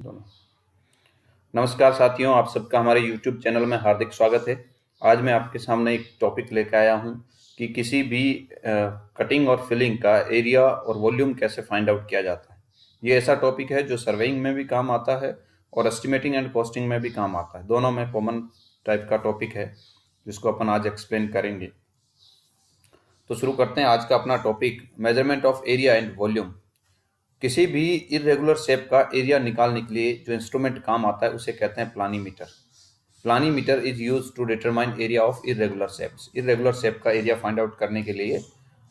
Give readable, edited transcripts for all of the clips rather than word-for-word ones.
दोनों। नमस्कार साथियों, आप सबका हमारे YouTube चैनल में हार्दिक स्वागत है। आज मैं आपके सामने एक टॉपिक लेकर आया हूं कि किसी भी कटिंग और फिलिंग का एरिया और वॉल्यूम कैसे फाइंड आउट किया जाता है। ये ऐसा टॉपिक है जो सर्वेइंग में भी काम आता है और एस्टिमेटिंग एंड कॉस्टिंग में भी काम आता है। दोनों में कॉमन टाइप का टॉपिक है जिसको अपन आज एक्सप्लेन करेंगे। तो शुरू करते हैं आज का अपना topic, measurement of area and volume. किसी भी इरेगुलर शेप का एरिया निकालने के लिए जो इंस्ट्रूमेंट काम आता है उसे कहते हैं planimeter. Planimeter is use to determine area of irregular shapes. Irregular shape का एरिया फाइंड आउट करने के लिए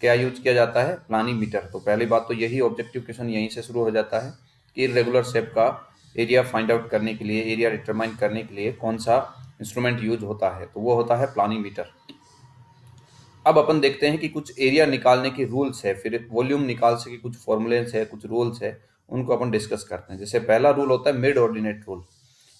क्या यूज किया जाता है? प्लानीमीटर। तो पहली बात तो यही ऑब्जेक्टिव क्वेश्चन यहीं से शुरू हो जाता है कि इरेगुलर शेप का एरिया फाइंड आउट करने के लिए, एरिया डिटरमाइन करने के लिए कौन सा इंस्ट्रूमेंट यूज होता है? तो वो होता है प्लानीमीटर। अब अपन देखते हैं कि कुछ एरिया निकालने के रूल्स है, फिर वॉल्यूम निकाल सके कुछ फॉर्मूलेस है, कुछ रूल्स है, उनको अपन डिस्कस करते हैं। जैसे पहला रूल होता है mid ordinate rule.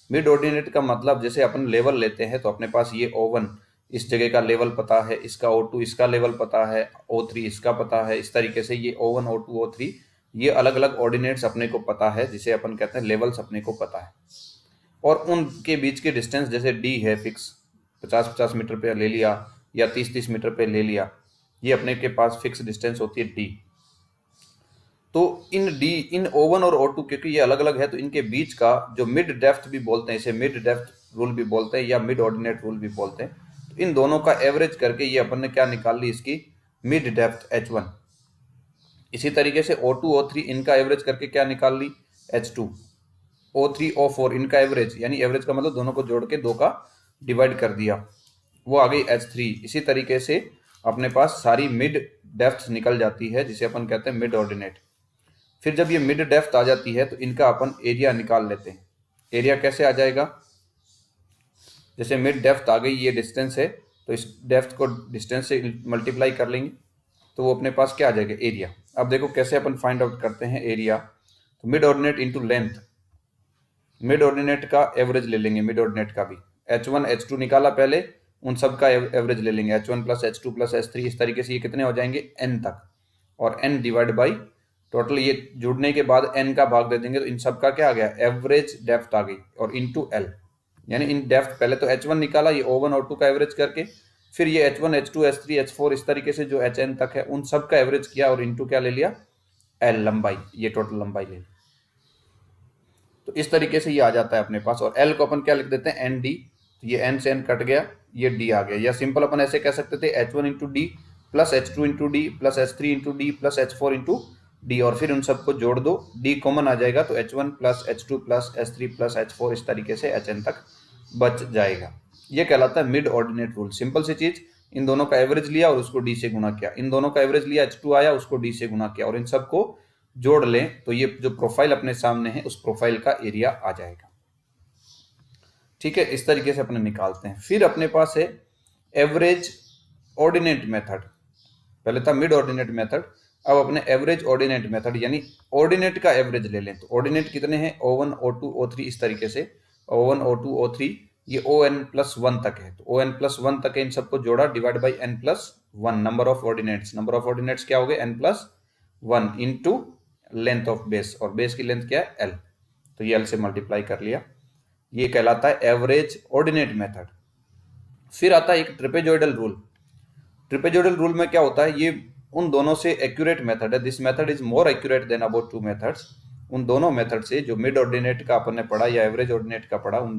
Mid ordinate का मतलब, जैसे अपन लेवल लेते हैं तो अपने पास ये O1 इस जगह का लेवल पता है, इसका O2 इसका लेवल पता है, O3 इसका पता है। इस तरीके से ये O1 O2 O3 ये अलग अलग ऑर्डिनेट्स अपने को पता है, जिसे अपन कहते हैं लेवल्स अपने को पता है। और उनके बीच के डिस्टेंस जैसे D है फिक्स, 50-50 मीटर पे ले लिया या 30-30 मीटर पे ले लिया, ये अपने के पास फिक्स डिस्टेंस होती है D। तो इन O1 और O2 क्योंकि ये अलग अलग है तो इनके बीच का जो मिड डेप्थ भी बोलते हैं, इसे मिड डेप्थ रूल भी बोलते हैं या मिड ऑर्डिनेट रूल भी बोलते हैं। तो इन दोनों का एवरेज करके ये अपन ने क्या निकाल ली, इसकी मिड डेप्थ H1। इसी तरीके से O2 O3 इनका एवरेज करके क्या निकाल ली, H2। O3 O4 इनका एवरेज, यानी एवरेज का मतलब दोनों को जोड़ के 2 का डिवाइड कर दिया, वो आ गई H3। इसी तरीके से अपने पास सारी मिड डेप्थ निकल जाती है जिसे अपन कहते हैं मिड ऑर्डिनेट। फिर जब ये मिड डेप्थ आ जाती है तो इनका अपन एरिया निकाल लेते हैं। एरिया कैसे आ जाएगा? जैसे मिड डेप्थ आ गई, ये डिस्टेंस है तो इस डेप्थ को डिस्टेंस से मल्टीप्लाई कर लेंगे तो वो अपने पास क्या आ जाएगा, एरिया। अब देखो कैसे अपन फाइंड आउट करते हैं एरिया। तो mid ordinate into length, mid ordinate का एवरेज ले लेंगे, मिड ऑर्डिनेट का भी H1 H2 निकाला पहले, उन सब का एवरेज ले लेंगे H1 plus H2 plus H3। इस तरीके से ये कितने हो जाएंगे, n तक, और n डिवाइड बाई टोटल। ये जुड़ने के बाद n का भाग दे देंगे तो इन सब का क्या आ गया, एवरेज डेप्थ आ गई, और इंटू L, यानी इन डेप्थ पहले तो H1 निकाला ये O1 O2 का एवरेज करके, फिर ये H1 H2 H3 H4 इस तरीके से जो Hn तक है उन सब का एवरेज किया और इंटू क्या ले लिया, L लंबाई, ये टोटल लंबाई ले ली। तो इस तरीके से ये आ जाता है अपने पास, और L को अपन क्या लिख देते हैं, ND। तो ये N से N कट गया, ये D आ गया। या सिंपल अपन ऐसे कह सकते थे H1 into D plus H2 into D plus H3 into D plus H4 into D, और फिर उन सबको जोड़ दो, D कॉमन आ जाएगा तो H1 plus H2 plus H3 plus H4 इस तरीके से Hn तक बच जाएगा। ये कहलाता है मिड ऑर्डिनेट रूल। सिंपल सी चीज, इन दोनों का एवरेज लिया और उसको D से गुणा किया, इन दोनों का एवरेज लिया H2 आया उसको D से गुणा किया, और इन सबको जोड़ लें तो ये जो प्रोफाइल अपने सामने है उस प्रोफाइल का एरिया आ जाएगा। ठीक है, इस तरीके से अपने निकालते हैं। फिर अपने पास है एवरेज ऑर्डिनेट मेथड। पहले था मिड ऑर्डिनेट मेथड, अब अपने एवरेज ऑर्डिनेट मेथड, यानी ऑर्डिनेट का एवरेज ले लें। तो ऑर्डिनेट कितने हैं, O1 O2 O3 इस तरीके से, O1 O2 O3 ये ON+1 तक है, तो ON+1 तक है, इन सबको जोड़ा divide by N+1, number of ordinates. Number of ordinates क्या हो गए, N+1 into length of base, और बेस की लेंथ क्या है, L, तो ये L से मल्टीप्लाई कर लिया। ये कहलाता है एवरेज ऑर्डिनेट मेथड। फिर आता है एक ट्रेपेजॉइडल रूल। ट्रेपेजॉइडल रूल में क्या होता है, ये उन दोनों से एक्यूरेट मेथड है। This method is more accurate then about two methods. उन दोनों मेथड से, जो मिड ऑर्डिनेट का अपन ने पढ़ा या एवरेज ऑर्डिनेट का पढ़ा, उन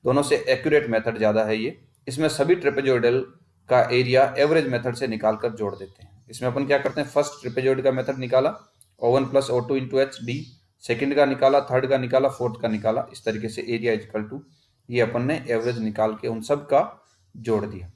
दोनों से एक्यूरेट मेथड ज्यादा है ये। इसमें सभी ट्रेपेजॉइडल का एरिया एवरेज मेथड से निकालकर जोड़ देते हैं। इसमें अपन क्या करते हैं, फर्स्ट ट्रेपेजॉइड का मेथड निकाला, O1 plus O2 into H D, second का निकाला, थर्ड का निकाला, फोर्थ का निकाला। इस तरीके से एरिया इजकल टू, ये अपन ने एवरेज निकाल के उन सब का जोड़ दिया।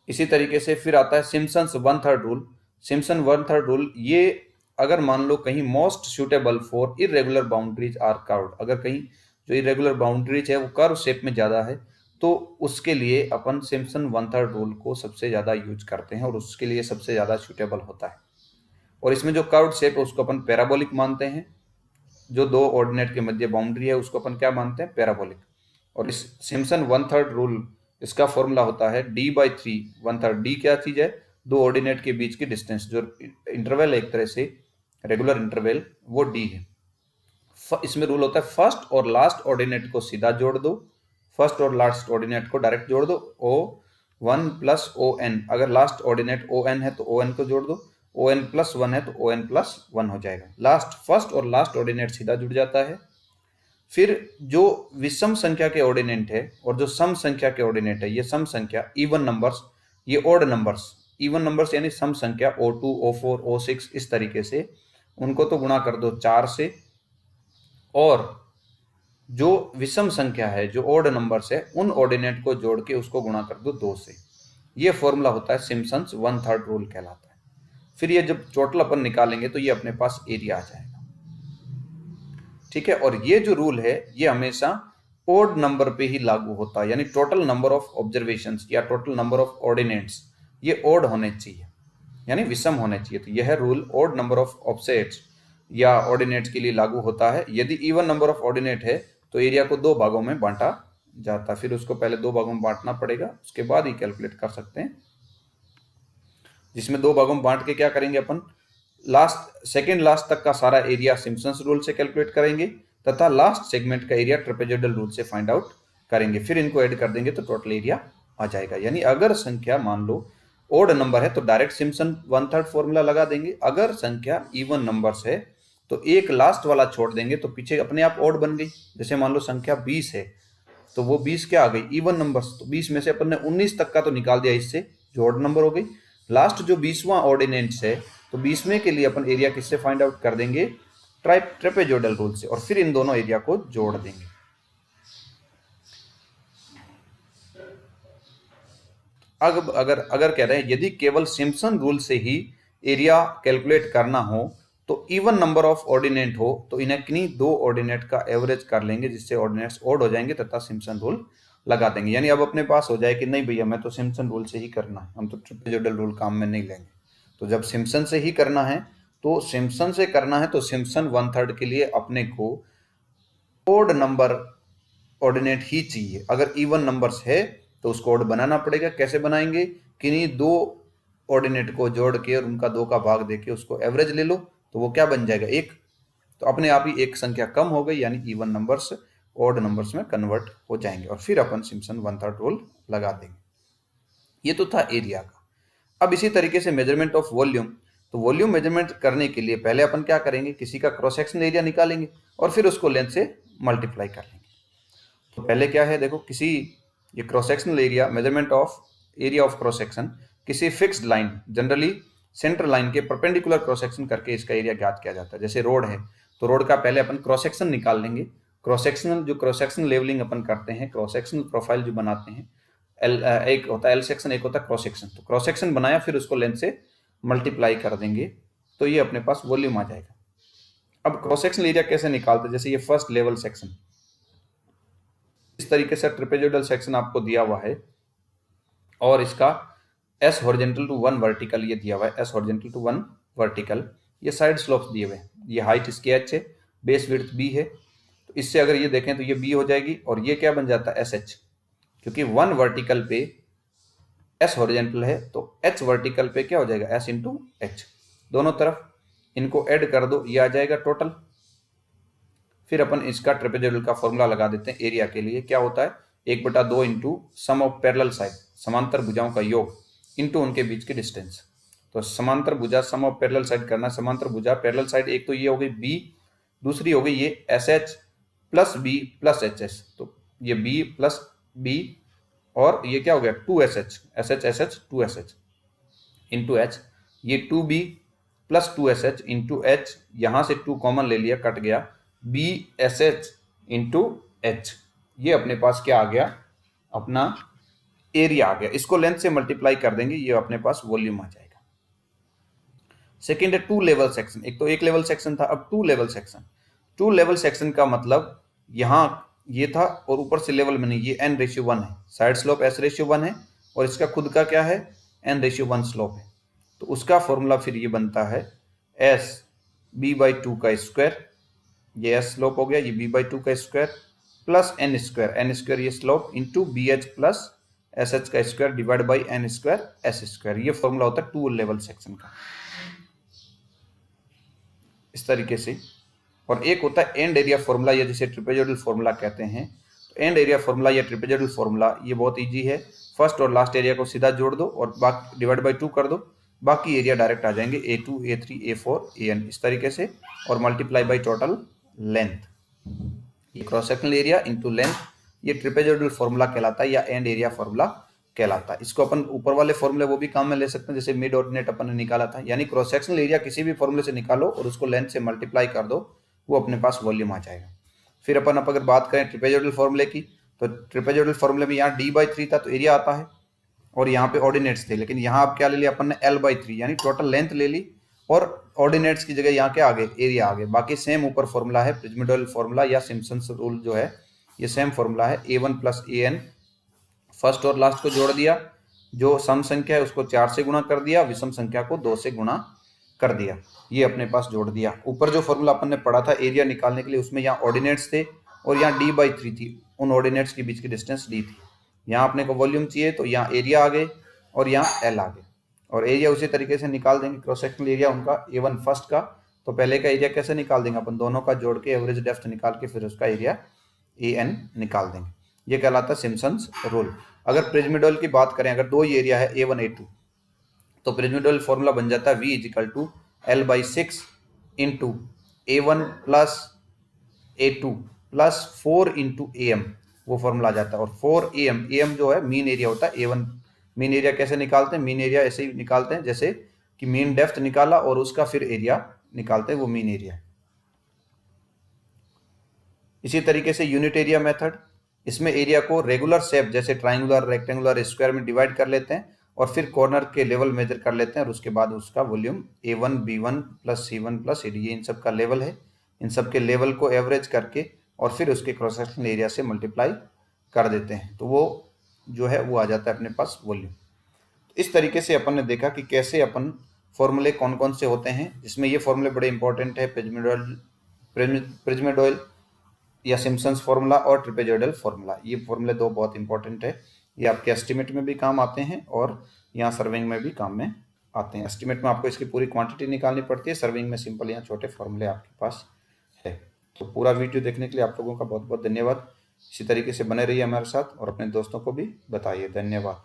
इसी तरीके से फिर आता है सिम्पसन्स 1/3 रूल। सिम्पसन 1/3 रूल, ये अगर मान लो कहीं most suitable for irregular boundaries are curved, अगर कहीं जो इरेगुलर बाउंड्रीज है वो कर्व शेप में ज्यादा है तो उसके लिए अपन सिम्पसन 1/3 रूल को सबसे ज्यादा यूज करते हैं और उसके लिए सबसे ज्यादा सुटेबल होता है। और इसमें जो कर्व्ड शेप है उसको अपन पैराबोलिक मानते हैं, जो दो ऑर्डिनेट के मध्य बाउंड्री है उसको अपन क्या मानते हैं, पैराबोलिक। और इस सिम्पसन 1/3 रूल, इसका फॉर्मूला होता है D/3 1/3। D क्या चीज है, दो ऑर्डिनेट के बीच की डिस्टेंस, जो इंटरवल है एक तरह से रेगुलर इंटरवल, वो D है। इसमें रूल होता है फर्स्ट और लास्ट ऑर्डिनेट को सीधा जोड़ दो, फर्स्ट और लास्ट ऑर्डिनेट को डायरेक्ट जोड़ दो, ओ वन प्लस ओ एन, अगर लास्ट ऑर्डिनेट ओ एन है तो ओ एन को जोड़ दो, ओ एन प्लस वन है तो ओ एन प्लस वन हो जाएगा। लास्ट फर्स्ट और लास्ट ऑर्डिनेट सीधा जुड़ जाता है। फिर जो विषम संख्या के ऑर्डिनेट है और जो सम संख्या के ऑर्डिनेट है, ये सम संख्या इवन नंबर्स, ये ऑड नंबर्स, इवन नंबर्स यानी सम संख्या O2 O4 O6 इस तरीके से, उनको तो गुणा कर दो 4 से, और जो विषम संख्या है जो ऑड नंबर्स है उन ऑर्डिनेट को जोड़ के उसको गुणा कर दो 2 से। ये फॉर्मूला होता है सिम्पसन्स 1/3 रूल कहलाता है। फिर ये जब टोटल अपन निकालेंगे तो ये अपने पास एरिया आ जाएगा। ठीक है, और ये जो रूल है ये हमेशा ओड नंबर पे ही लागू होता है, यानी टोटल नंबर ऑफ ऑब्जर्वेशंस या टोटल नंबर ऑफ ऑर्डिनेट्स ये ओड होने चाहिए, यानी विषम होने चाहिए। तो यह rule odd number of offsets या ऑर्डिनेट्स के लिए लागू होता है। यदि इवन नंबर ऑफ ऑर्डिनेट है तो एरिया को 2 भागों में बांटा जाता है, फिर उसको पहले 2 भागों में बांटना पड़ेगा, उसके बाद ही कैलकुलेट कर सकते हैं। जिसमें 2 भागों में बांट के क्या करेंगे अपन, लास्ट सेकेंड लास्ट तक का सारा एरिया सिम्पसन्स रूल से कैलकुलेट करेंगे तथा लास्ट सेगमेंट का एरिया ट्रेपेजॉइडल रूल से फाइंड आउट करेंगे, फिर इनको ऐड कर देंगे तो टोटल एरिया आ जाएगा। यानी अगर संख्या मान लो ओड नंबर है तो डायरेक्ट सिम्पसन 1/3 फॉर्मूला लगा देंगे, अगर संख्या इवन नंबर्स है तो एक लास्ट वाला छोड़ देंगे तो पीछे अपने आप ओड बन गई। जैसे मान लो संख्या 20 है तो वो 20 क्या आ गई, इवन नंबर्स, तो 20 में से अपन ने 19 तक का तो निकाल दिया, इससे जो ओड नंबर हो गई। लास्ट जो 20वां ऑर्डिनेंस है तो 20वें के लिए अपन एरिया किससे फाइंड आउट कर देंगे, ट्रेपेजॉइडल रूल से, और फिर इन दोनों एरिया को जोड़ देंगे। अब अगर कह रहे हैं यदि केवल सिम्पसन रूल से ही एरिया कैलकुलेट करना हो तो इवन नंबर ऑफ ऑर्डिनेट हो तो इन्हें किन्हीं 2 ऑर्डिनेट का एवरेज कर लेंगे जिससे ऑर्डिनेट्स ओड हो जाएंगे तथा सिम्पसन रूल लगा देंगे। यानी अब अपने पास हो जाए कि नहीं भैया मैं तो सिम्पसन रूल से ही करना है, हम तो ट्रेपेजॉइडल रूल काम में नहीं लेंगे। तो जब सिम्पसन से ही करना है तो सिम्पसन से करना है तो सिम्पसन 1/3 के लिए अपने को ओड नंबर ऑर्डिनेट ही चाहिए। अगर इवन नंबर्स है तो उसको ओड बनाना पड़ेगा। कैसे बनाएंगे, किन्हीं 2 ऑर्डिनेट को जोड़ के और उनका 2 का भाग देके उसको एवरेज ले लो तो वो क्या बन जाएगा, 1। तो अपने आप ही एक संख्या कम हो गई, यानी इवन नंबर्स ऑड नंबर्स में कन्वर्ट हो जाएंगे, और फिर अपन सिम्पसन 1/3 रूल लगा देंगे। ये तो था एरिया का। अब इसी तरीके से मेजरमेंट ऑफ वॉल्यूम, तो वॉल्यूम मेजरमेंट करने के लिए पहले अपन क्या करेंगे, किसी का क्रॉस सेक्शन एरिया निकालेंगे और फिर उसको लेंथ से मल्टीप्लाई कर लेंगे। तो पहले क्या है देखो, किसी ये cross sectional area, measurement of area of cross section, किसी fixed line, generally centre line के परपेंडिकुलर क्रॉस सेक्शन करके इसका एरिया ज्ञात किया जाता है। जैसे रोड है तो रोड का पहले अपन क्रॉस सेक्शन निकाल लेंगे। क्रॉस सेक्शन लेवलिंग अपन करते हैं, क्रॉस सेक्शन प्रोफाइल जो बनाते हैं, एक होता है एल सेक्शन, एक होता है क्रॉस सेक्शन। तो क्रॉस सेक्शन बनाया फिर उसको लेंथ से मल्टीप्लाई कर देंगे तो ये अपने पास वॉल्यूम आ जाएगा। अब क्रॉस सेक्शन एरिया कैसे निकालते हैं, जैसे ये फर्स्ट लेवल सेक्शन, इस तरीके से ट्रेपेजॉइडल सेक्शन आपको दिया हुआ है और इसका S हॉरिजॉन्टल टू 1 वर्टिकल ये दिया हुआ है, S हॉरिजॉन्टल टू 1 वर्टिकल, ये साइड स्लोप्स दिए हुए हैं, ये हाइट इसकी h है, बेस विड्थ b है। तो इससे अगर ये देखें तो ये b हो जाएगी और ये क्या बन जाता है SH, क्योंकि 1 वर्टिकल पे S हॉरिजॉन्टल है तो h वर्टिकल पे क्या हो जाएगा, S इंटू h, दोनों तरफ इनको ऐड कर दो, ये आ जाएगा टोटल। फिर अपन इसका ट्रेपेजॉइडल का फॉर्मूला लगा देते हैं एरिया के लिए, क्या होता है 1/2 into sum of parallel side, समांतर भुजाओं का योग, इंटू उनके बीच की डिस्टेंस। तो समांतर भुजा सम ऑफ पैरेलल साइड करना, समांतर भुजा पैरेलल साइड एक तो ये हो गई b, दूसरी हो गई ये SH plus b plus HS, तो ये b प्लस b और ये क्या हो गया 2SH, SH SH 2SH into h, ये 2b plus 2SH into h, यहां से 2 कॉमन ले लिया कट गया, BSH इंटू h, ये अपने पास क्या आ गया, अपना एरिया आ गया। इसको लेंथ से मल्टीप्लाई कर देंगे, ये अपने पास वॉल्यूम आ जाएगा। सेकेंड है 2 लेवल सेक्शन, एक तो 1 लेवल सेक्शन था, अब 2 लेवल सेक्शन। 2 लेवल सेक्शन का मतलब यहाँ ये था और ऊपर से लेवल में नहीं, ये n/1 है, साइड स्लोप S/1 है और इसका खुद का क्या है n/1 स्लोप है। तो उसका फॉर्मूला फिर ये बनता है S b/2 का स्क्वायर, ये S स्लोप हो गया, ये b/2 का स्क्वायर प्लस n स्क्वायर ये slope into BH plus SH का square divide by n square S square. ये फॉर्मूला होता है 2 लेवल सेक्शन का। इस तरीके से और एक होता है एंड एरिया फॉर्मूला, या जिसे ट्रेपेजॉइडल फॉर्मूला कहते हैं। तो एंड एरिया फॉर्मूला या ट्रेपेजॉइडल फॉर्मूला ये बहुत ईजी है। फर्स्ट और लास्ट एरिया को सीधा जोड़ दो और बाकी डिवाइड बाई 2 कर दो, बाकी एरिया डायरेक्ट आ जाएंगे A2 A3 A4 AN इस तरीके से, और मल्टीप्लाई बाई टोटल लेंथ। ये cross sectional area into length, ये ट्रेपेजॉइडल फॉर्मूला कहलाता है या एंड एरिया फॉर्मूला कहलाता है। इसको अपन ऊपर वाले फॉर्मूले वो भी काम में ले सकते हैं, जैसे मिड ऑर्डिनेट अपन ने निकाला था, यानी क्रॉस सेक्शनल एरिया किसी भी फॉर्मूले से निकालो और उसको लेंथ से मल्टीप्लाई कर दो, वो अपने पास वॉल्यूम आ जाएगा। फिर अपन अगर बात करें ट्रेपेजॉइडल फॉर्मूले की, तो ट्रेपेजॉइडल फॉर्मूले में यहाँ d/3 था तो एरिया आता है, और यहाँ पे ऑर्डिनेट्स थे, लेकिन यहाँ अब क्या ले लिया अपन ने L/3, यानी टोटल लेंथ ले ली, और ऑर्डिनेट्स की जगह यहाँ के आगे एरिया आगे। बाकी सेम ऊपर फॉर्मूला है प्रिज्मीडोइडल फॉर्मूला या सिम्पसन्स रूल जो है, ये सेम फॉर्मूला है। A1 प्लस AN, फर्स्ट और लास्ट को जोड़ दिया, जो सम संख्या है उसको 4 से गुणा कर दिया, विषम संख्या को 2 से गुणा कर दिया, ये अपने पास जोड़ दिया। ऊपर जो फॉर्मूला अपन ने पढ़ा था एरिया निकालने के लिए, उसमें यहाँ ऑर्डिनेट्स थे और यहाँ d/3 थी, उन ऑर्डिनेट्स के बीच की डिस्टेंस d थी। यहाँ अपने को वॉल्यूम चाहिए तो यहाँ एरिया आ गए और यहाँ L आ गए, और एरिया उसी तरीके से निकाल देंगे। क्रॉस सेक्शनल एरिया उनका A1 फर्स्ट का, तो पहले का एरिया कैसे निकाल देंगे अपन, दोनों का जोड़ के एवरेज डेप्थ निकाल के फिर उसका एरिया AN निकाल देंगे, ये कहलाता है सिम्पसन्स रूल। अगर प्रिज्मीडोइडल की बात करें, अगर दो ही एरिया है A1 A2, तो प्रिज्मीडोइडल फॉर्मूला बन जाता है V = L/6 into A1 plus A2 plus 4 into AM, वो फॉर्मूला आ जाता है। और 4 AM जो है मीन एरिया होता है। A1 मीन एरिया कैसे निकालते हैं, मीन एरिया ऐसे ही निकालते हैं जैसे कि मीन डेप्थ निकाला और उसका फिर एरिया निकालते हैं, वो मीन एरिया। इसी तरीके से यूनिट एरिया मेथड, इसमें एरिया को रेगुलर शेप जैसे ट्राइंगुलर, रेक्टेंगुलर, स्क्वायर में डिवाइड कर लेते हैं और फिर कॉर्नर के लेवल मेजर कर लेते हैं, और उसके बाद उसका volume A1 B1 plus C1 plus CD, ये इन सब का लेवल है। इन सब के लेवल को एवरेज करके और फिर उसके क्रॉस सेक्शनल एरिया से मल्टीप्लाई कर देते हैं, तो वो जो है वो आ जाता है अपने पास वॉल्यूम। इस तरीके से अपन ने देखा कि कैसे अपन फॉर्मूले कौन कौन से होते हैं, जिसमें ये फॉर्मूले बड़े इंपॉर्टेंट है, प्रिज्मीडोइडल या सिम्पसन्स फॉर्मूला और ट्रेपेजॉइडल फॉर्मूला। ये फॉर्मूले दो बहुत इंपॉर्टेंट है, ये आपके एस्टिमेट में भी काम आते हैं और यहाँ सर्विंग में भी काम में आते हैं। एस्टिमेट में आपको इसकी पूरी क्वांटिटी निकालनी पड़ती है, सर्विंग में सिंपल यहाँ छोटे फॉर्मूले आपके पास है। तो पूरा वीडियो देखने के लिए आप लोगों का बहुत बहुत धन्यवाद। इसी तरीके से बने रहिए हमारे साथ और अपने दोस्तों को भी बताइए। धन्यवाद।